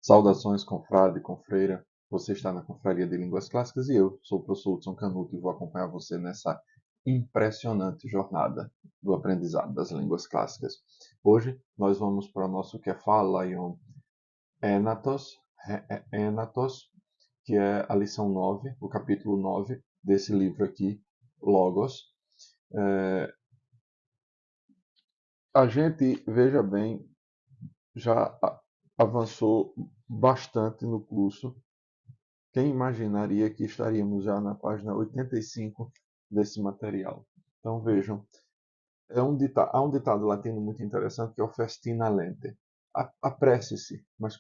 Saudações, confrade, confreira. Você está na Confraria de Línguas Clássicas e eu sou o professor Hudson Canuto e vou acompanhar você nessa impressionante jornada do aprendizado das línguas clássicas. Hoje nós vamos para o nosso Kefalaion Enatos, que é a lição 9, o capítulo 9 desse livro aqui, Logos. A gente, veja bem, já avançou bastante no curso. Quem imaginaria que estaríamos já na página 85 desse material? Então vejam, há um ditado latino muito interessante que é o festina lente. Apresse-se, mas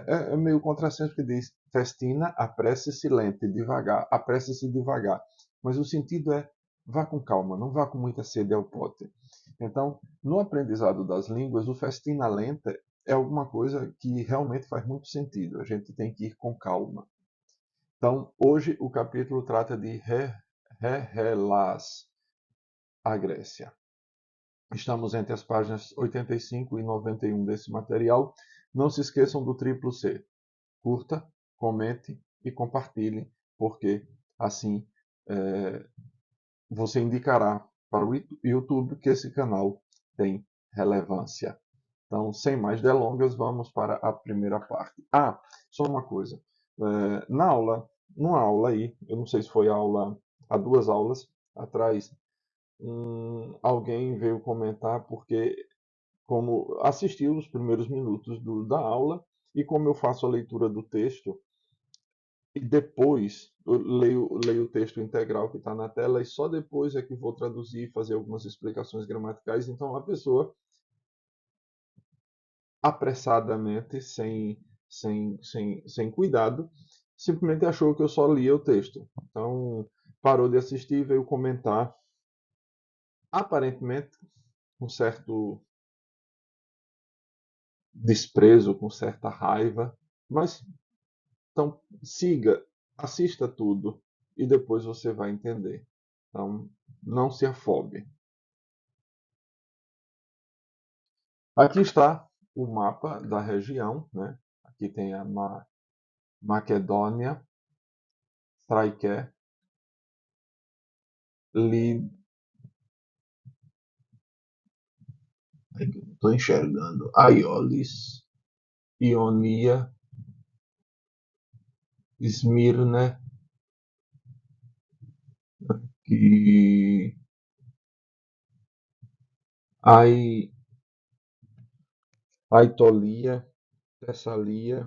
é meio contrassenso que diz festina, apresse-se lente, devagar, apresse-se devagar. Mas o sentido é vá com calma, não vá com muita sede ao pote. Então, no aprendizado das línguas, o festina lenta é alguma coisa que realmente faz muito sentido. A gente tem que ir com calma. Então, hoje o capítulo trata de Relas, a Grécia. Estamos entre as páginas 85 e 91 desse material. Não se esqueçam do triplo C. Curta, comente e compartilhe, porque assim você indicará para o YouTube que esse canal tem relevância. Então, sem mais delongas, vamos para a primeira parte. Só uma coisa. Numa aula aí, eu não sei se foi há 2 aulas atrás, alguém veio comentar porque como assistiu os primeiros minutos da aula e como eu faço a leitura do texto e depois eu leio o texto integral que está na tela e só depois é que vou traduzir e fazer algumas explicações gramaticais. Então a pessoa apressadamente, sem cuidado, simplesmente achou que eu só lia o texto. Então, parou de assistir e veio comentar, aparentemente, com certo desprezo, com certa raiva. Mas, então, siga, assista tudo e depois você vai entender. Então, não se afobe. Aqui está o mapa da região, né? Aqui tem a Macedônia, Traiké, estou enxergando Aiolis, Ionia, Esmirna, e Aitolia, Tessalia,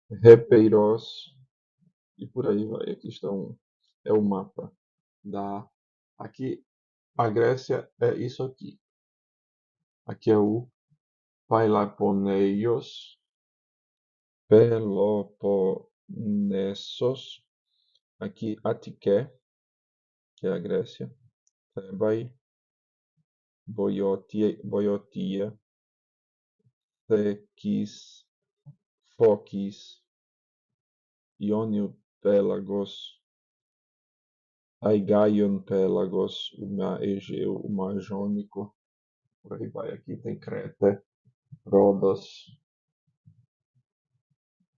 Repeiros e por aí vai. Aqui é o mapa da. Aqui a Grécia é isso aqui. Aqui é o Peloponeios, Peloponessos. Aqui Atiké, que é a Grécia. Thebai, Boiotia, Thekis, Phokis, Ionios Pélagos, Aigaion Pélagos, o mar Egeu, o mar Jônico, por aí vai. Aqui tem Creta, Rodos.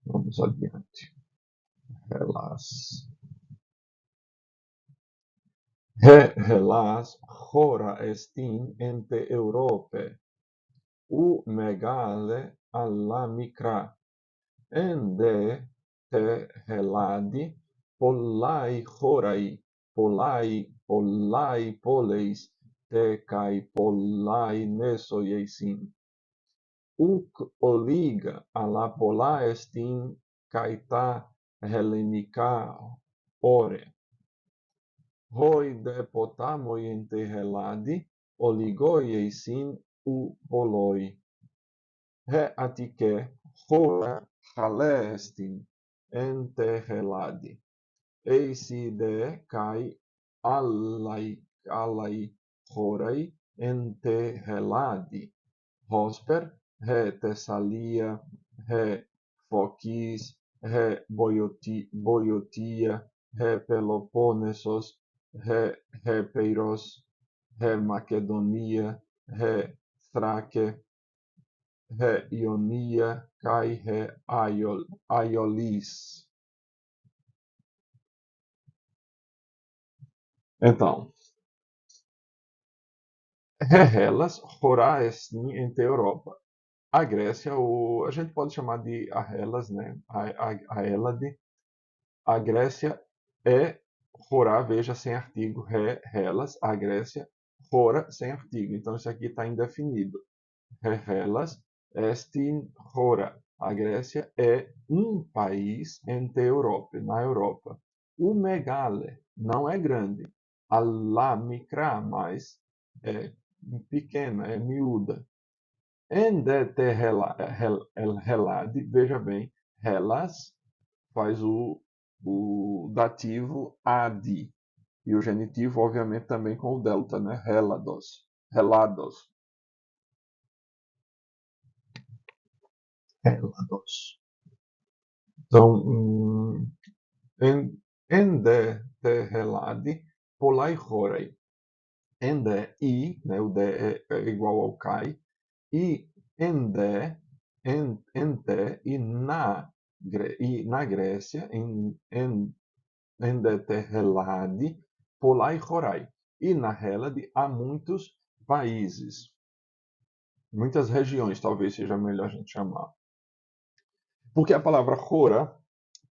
Vamos adiante. Hellas. Hellas, hora estin ente Europe, u megale alla micra, ende te Helladi, pollai poleis, te kai pollai nesoiesin. Uc oliga alla polla estin kai ta Hellenica ore. Hoi de potamoi ente Helladi, oligoi eisin u polloi. He atike hora halestin ente Helladi. Eiside kai allai horai ente Helladi. Hosper, he Thessalia, he Phokis, he Boiotia, he Peloponnesos, he Repeiros, he Macedonia, he Thrace, Ré Ionia, Cai Ré Aiolis. Então, Ré Hellas, Horá Estin entre Europa. A Grécia, a gente pode chamar de a Hellas, né? A Hélade. A Grécia é Horá, veja, sem artigo, Ré, Hellas. A Grécia, Hora, sem artigo. Então, isso aqui está indefinido. Ré, Hellas, Estin, Hora. A Grécia é um país entre Europa, na Europa. O Megale não é grande. A La Micra, mais é pequena, é miúda. Endeterrelade, veja bem, Hellas faz o dativo ad. E o genitivo, obviamente, também com o delta, né? Helados. Helados. Helados. Então, endeterrelade, polai horei. Ende, I, né? O D é igual ao cai. E ende, ente, e na Grécia, em Deterrelade, Polai Horai. E na Hélade há muitos países, muitas regiões, talvez seja melhor a gente chamar. Porque a palavra Hora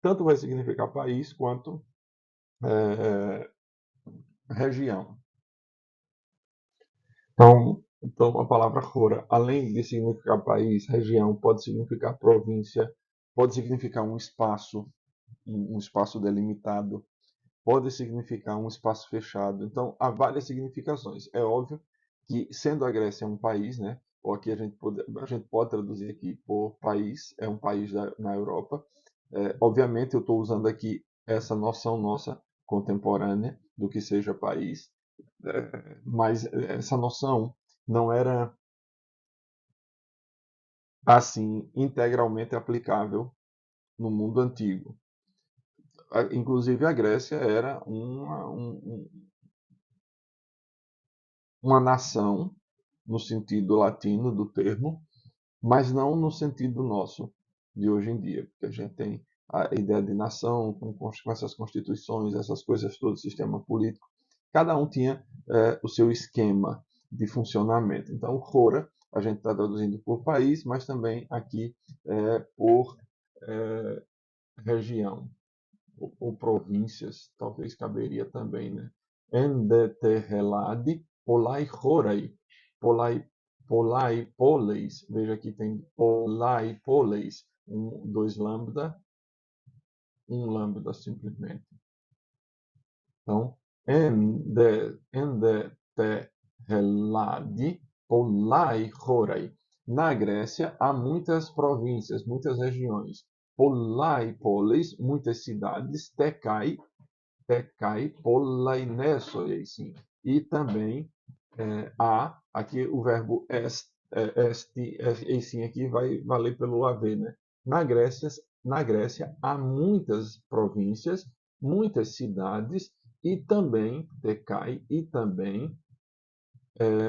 tanto vai significar país quanto região. Então, a palavra Hora, além de significar país, região, pode significar província, pode significar um espaço delimitado, pode significar um espaço fechado. Então, há várias significações. É óbvio que, sendo a Grécia um país, né, ou aqui a gente pode traduzir aqui por país, é um país na Europa. Obviamente, eu estou usando aqui essa noção nossa contemporânea do que seja país, mas essa noção não era assim integralmente aplicável no mundo antigo. Inclusive, a Grécia era uma nação, no sentido latino do termo, mas não no sentido nosso de hoje em dia, porque a gente tem a ideia de nação, com essas constituições, essas coisas todas, sistema político. Cada um tinha o seu esquema de funcionamento. Então, Hora, a gente está traduzindo por país, mas também aqui por região ou províncias, talvez caberia também, né? Endeterrelade, polai horai, polai poleis, veja que tem polai poleis, dois lambda, um lambda simplesmente. Então, endeterrelade, polai horai. Na Grécia há muitas províncias, muitas regiões. Polai poleis, muitas cidades. Tekai polainesoisin. E também há, aqui o verbo sim aqui vai valer pelo haver, né? Na Grécia há muitas províncias, muitas cidades e também, Tekai, e também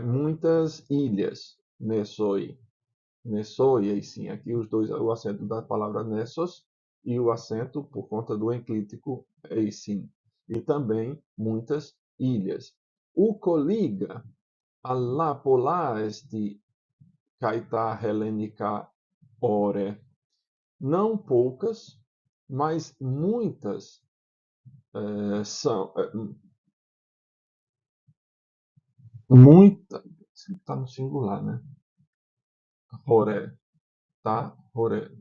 muitas ilhas, Nessoi. Nessoi, sim, aqui os dois, o acento da palavra Nessos e o acento por conta do enclítico sim. E também muitas ilhas. O coliga, alla pola este caetá helenica ore. Não poucas, mas muitas são. Muita. Está no singular, né? Ore. Tá? Ore.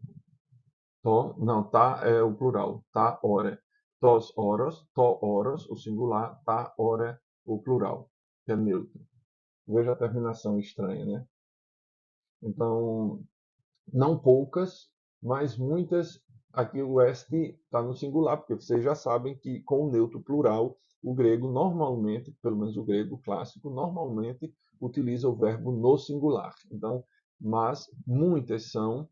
Não, tá é o plural. Tá, ore. Tos, oros. To, oros, o singular. Tá, ore, o plural. Que é neutro. Veja a terminação estranha, né? Então, não poucas, mas muitas. Aqui o este está no singular, porque vocês já sabem que com o neutro plural, o grego normalmente, pelo menos o grego clássico, normalmente utiliza o verbo no singular. Então, mas muitas são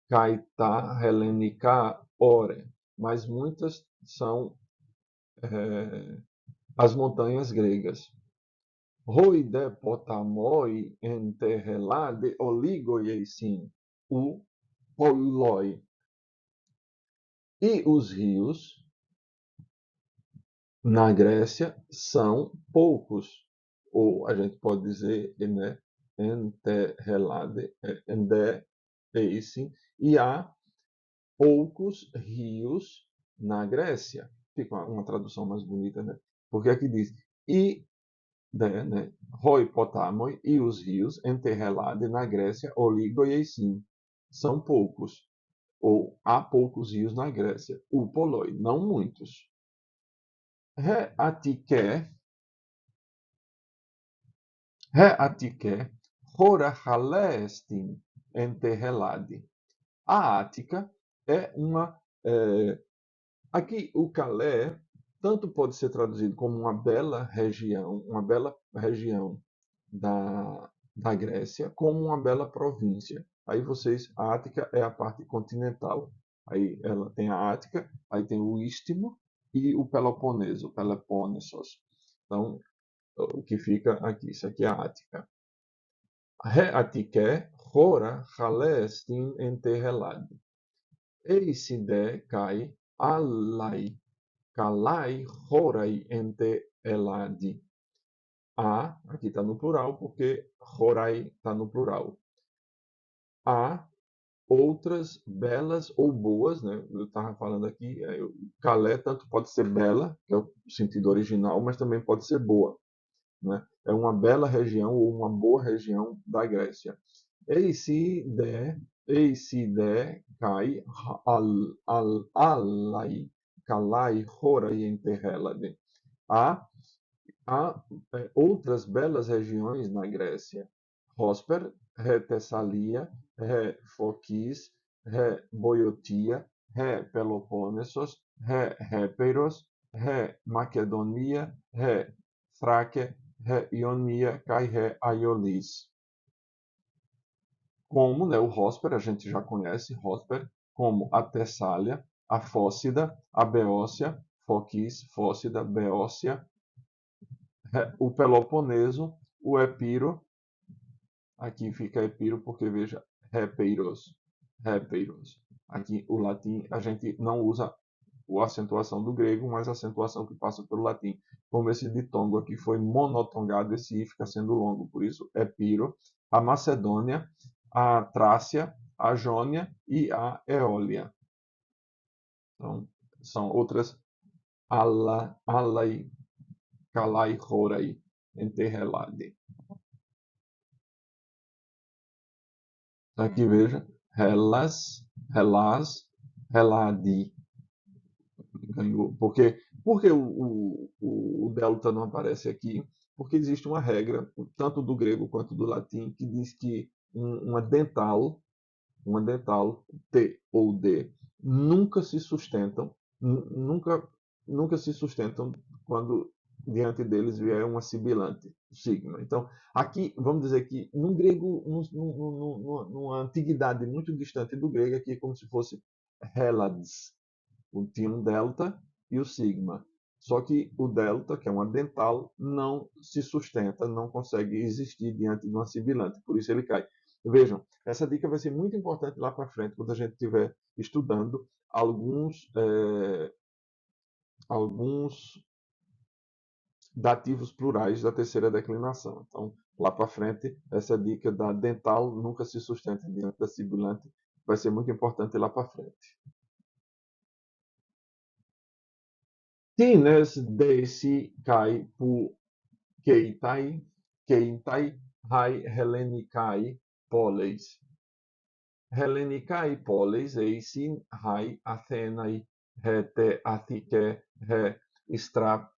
Caetá, Helênica, Ore, mas muitas são as montanhas gregas. Hoi de potamoi ente helade oligoi eisin, o poiloi. E os rios na Grécia são poucos, ou a gente pode dizer, né, enterrelade, ende, eisin, e há poucos rios na Grécia. Fica uma tradução mais bonita, né? Porque aqui diz, e né, Roi Potamoi e os rios enterrelade na Grécia, Oligo e Eisin. São poucos, ou há poucos rios na Grécia. O Poloi, não muitos. Re Atike, Re Atike, Hora Halestin enterrelade. A Ática é uma aqui, o Calé tanto pode ser traduzido como uma bela região da Grécia, como uma bela província. Aí vocês, a Ática é a parte continental. Aí ela tem a Ática, aí tem o Istmo e o Peloponeso, Peloponnesos. Então, o que fica aqui, isso aqui é a Ática. Re Atike, Hora, Halestin, Enterrelade. Eiside kai alai kalai horai ente eladi. Há, aqui está no plural, porque horai está no plural. Há outras belas ou boas, né? Eu estava falando aqui, calé tanto pode ser bela, que é o sentido original, mas também pode ser boa, né? É uma bela região ou uma boa região da Grécia. Eiside, eiside kai alai kalai horai ente helade. Há Há outras belas regiões na Grécia: Rósper, Tessalia, Fokis, Boiotia, Peloponnesos, Péiros, Macedonia, Thraque, Ionia, Kai, Aiolis. Como, né, o Rósper, a gente já conhece Rósper, como a Tessália, a Fócida, a Beócia, Fokis, Fócida, Beócia, o Peloponeso, o Epiro, aqui fica Epiro porque veja, repeiros, repeiros. Aqui o latim a gente não usa a acentuação do grego, mas a acentuação que passa pelo latim. Como esse ditongo aqui foi monotongado, esse i fica sendo longo, por isso Epiro, a Macedônia, a Trácia, a Jônia e a Eólia. Então, são outras alai, kalai, horai, enterrelade. Aqui veja, Hellas, Heladi. Ganhou. Porque o delta não aparece aqui? Porque existe uma regra, tanto do grego quanto do latim, que diz que uma dental, T ou D, nunca se sustentam, nunca, nunca se sustentam quando diante deles vier uma sibilante, sigma. Então, aqui, vamos dizer que no grego, numa antiguidade muito distante do grego, aqui é como se fosse Helads, tinha um delta e o sigma. Só que o delta, que é uma dental, não se sustenta, não consegue existir diante de uma sibilante, por isso ele cai. Vejam, essa dica vai ser muito importante lá para frente, quando a gente estiver estudando alguns dativos plurais da terceira declinação. Então, lá para frente, essa dica da dental nunca se sustenta diante da sibilante vai ser muito importante lá para frente. Tines desi kai pu keitai, keitai hai helenikai poleis. Helenikai poleis eisin hai Athenai te athike he stra,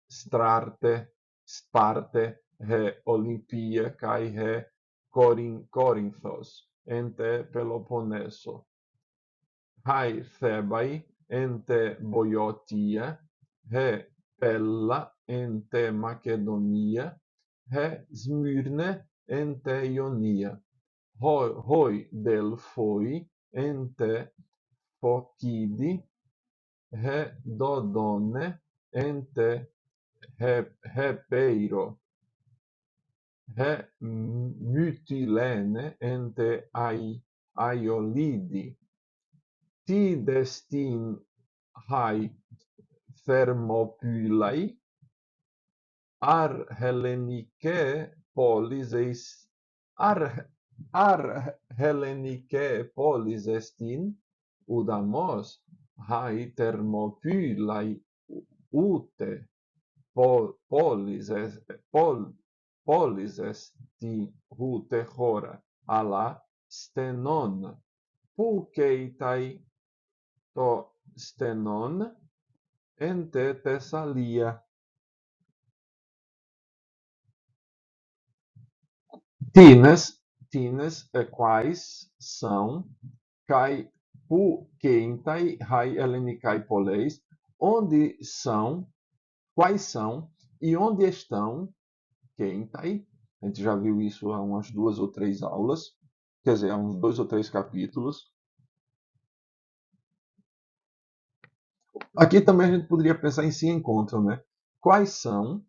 strarte, Sparte he Olympia kai he Corinthos ente Peloponneso. Hai Thebai ente Boiotia, he Pella ente Macedonia, he Smyrne ente Ionia, hoi Delphoi ente Phocidi, he Dodone ente Hepeiro, he mytilene ente aiolidi. Ti destin hai thermopylai ar Hellenike polis ar ar Hellenike polis estin udamos hai thermopylai ute polis polis esti ute hora ala stenon pulkeitai to stenon ente Thessalia. Tines quais são, kai pu quentai hai helenicai poleis, onde são, quais são e onde estão quentai. A gente já viu isso há umas 2 ou 3 aulas, quer dizer, há uns 2 ou 3 capítulos. Aqui também a gente poderia pensar em se encontram, né? Quais são,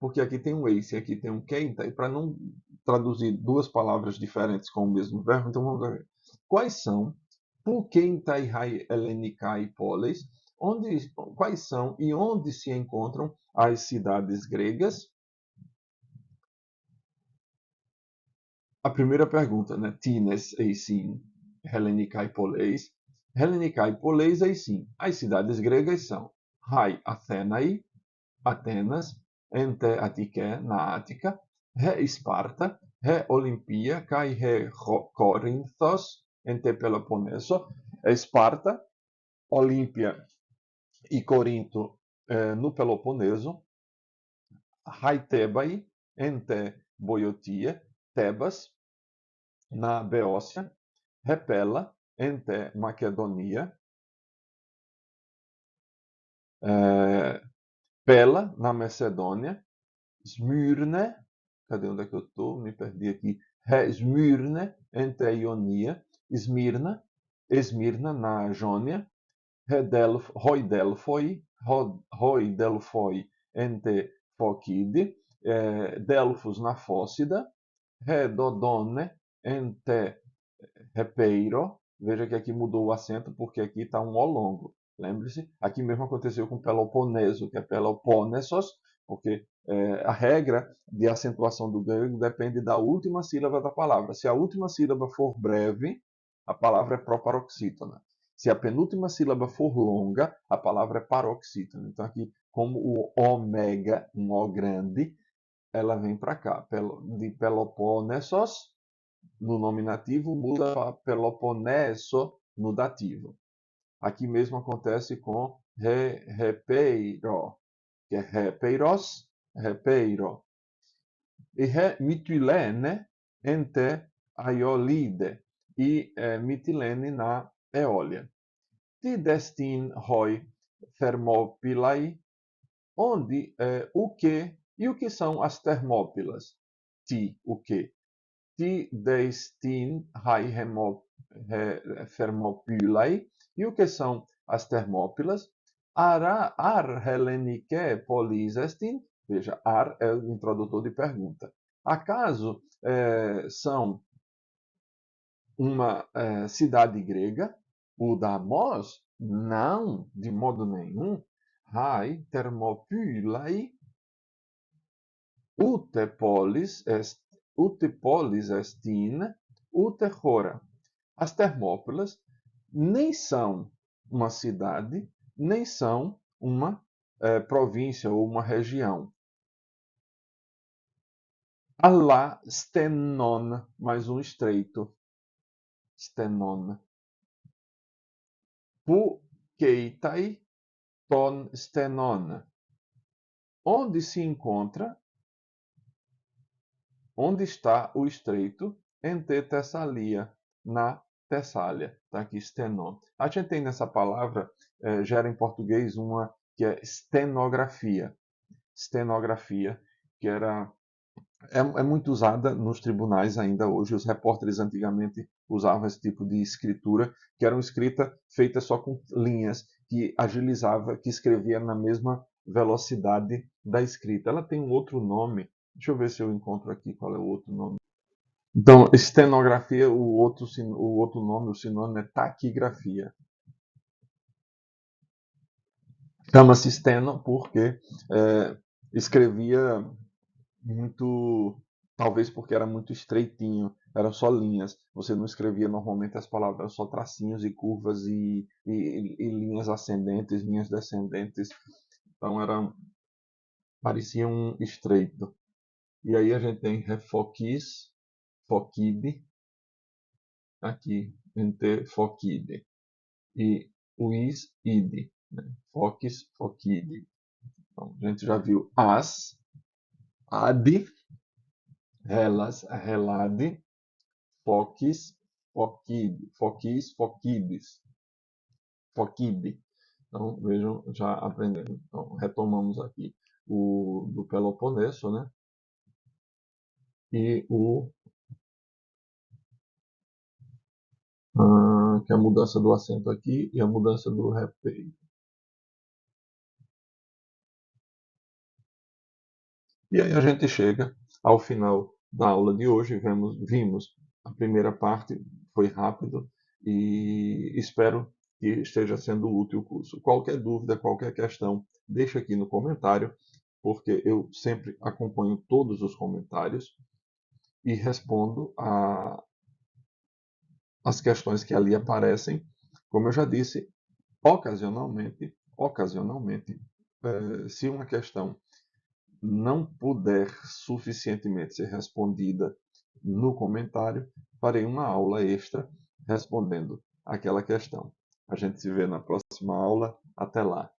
porque aqui tem um eis e aqui tem um quentai, para não traduzir 2 palavras diferentes com o mesmo verbo, então vamos ver. Quais são Pulquentai hai Helenikai polis, quais são e onde se encontram as cidades gregas? A primeira pergunta, né? Tines eisin Helenikai poleis. Helenikai poleis eisin. As cidades gregas são Hai Athenai, Atenas, ente Atike, na Ática, he Esparta, he Olimpia, kai he Corinthos, ente Peloponeso. Esparta, Olímpia e Corinto no Peloponeso, Haitebai, ente Boiotia, Tebas, na Beócia, Repela, ente Macedonia, Pela, na Macedônia, Smyrne, cadê onde é que eu estou? Me perdi aqui. Smyrne, ente Ionia, Esmirna, na Jônia, Hoi Delphoi ente Phokide, Delfos na Fócida, Dodone ente Repeiro. Veja que aqui mudou o acento porque aqui está um O longo. Lembre-se, aqui mesmo aconteceu com Peloponeso, que é Peloponnesos, porque a regra de acentuação do grego depende da última sílaba da palavra. Se a última sílaba for breve, a palavra é proparoxítona. Se a penúltima sílaba for longa, a palavra é paroxítona. Então aqui, como o ômega, um O grande, ela vem para cá, de Peloponnesos no nominativo, muda para Peloponeso no dativo. Aqui mesmo acontece com repeiro, que é repeiros, repeiro. E Mitilene ente Aiolide, e Mitilene na Eólia. Ti destin hoi Thermopylae, onde o que e o que são as Termópilas? Ti, o que? Ti destin hai Thermopylae, e o que são as Termópilas? Ar Hellenike polis estin, veja, ar é o introdutor de pergunta. Acaso são uma cidade grega? Udamos? Não, de modo nenhum. Hai Thermopylae ute polis estin ute hora. As Termópilas nem são uma cidade, nem são uma província ou uma região. Alá stenon, mais um estreito. Stenon. Pu keitai ton stenon. Onde se encontra, onde está o estreito? Ente Tessalia, na Tessália. Está aqui stenon. A gente tem nessa palavra, gera em português uma que é estenografia. Estenografia, que é muito usada nos tribunais ainda hoje. Os repórteres antigamente usavam esse tipo de escritura, que era uma escrita feita só com linhas, que agilizava, que escrevia na mesma velocidade da escrita. Ela tem um outro nome, Deixa eu ver se eu encontro aqui qual é o outro nome. Então, estenografia, o outro nome, o sinônimo é taquigrafia. Chama-se steno porque escrevia muito, talvez porque era muito estreitinho, eram só linhas. Você não escrevia normalmente as palavras, eram só tracinhos e curvas e linhas ascendentes, linhas descendentes. Então parecia um estreito. E aí a gente tem refoquis, foquide, aqui, ente, foquide. E uis, ide, né? Foques, foquide. Então, a gente já viu as, ad, relas, relade, foques, foquide, foquis, foquides, foquide. Então, vejam, já aprendendo. Então, retomamos aqui o do Peloponeso, né? E que é a mudança do acento aqui e a mudança do repeito. E aí a gente chega ao final da aula de hoje. Vimos a primeira parte, foi rápido e espero que esteja sendo útil o curso. Qualquer dúvida, qualquer questão, deixa aqui no comentário, porque eu sempre acompanho todos os comentários e respondo as questões que ali aparecem. Como eu já disse, ocasionalmente, se uma questão não puder suficientemente ser respondida no comentário, farei uma aula extra respondendo aquela questão. A gente se vê na próxima aula. Até lá!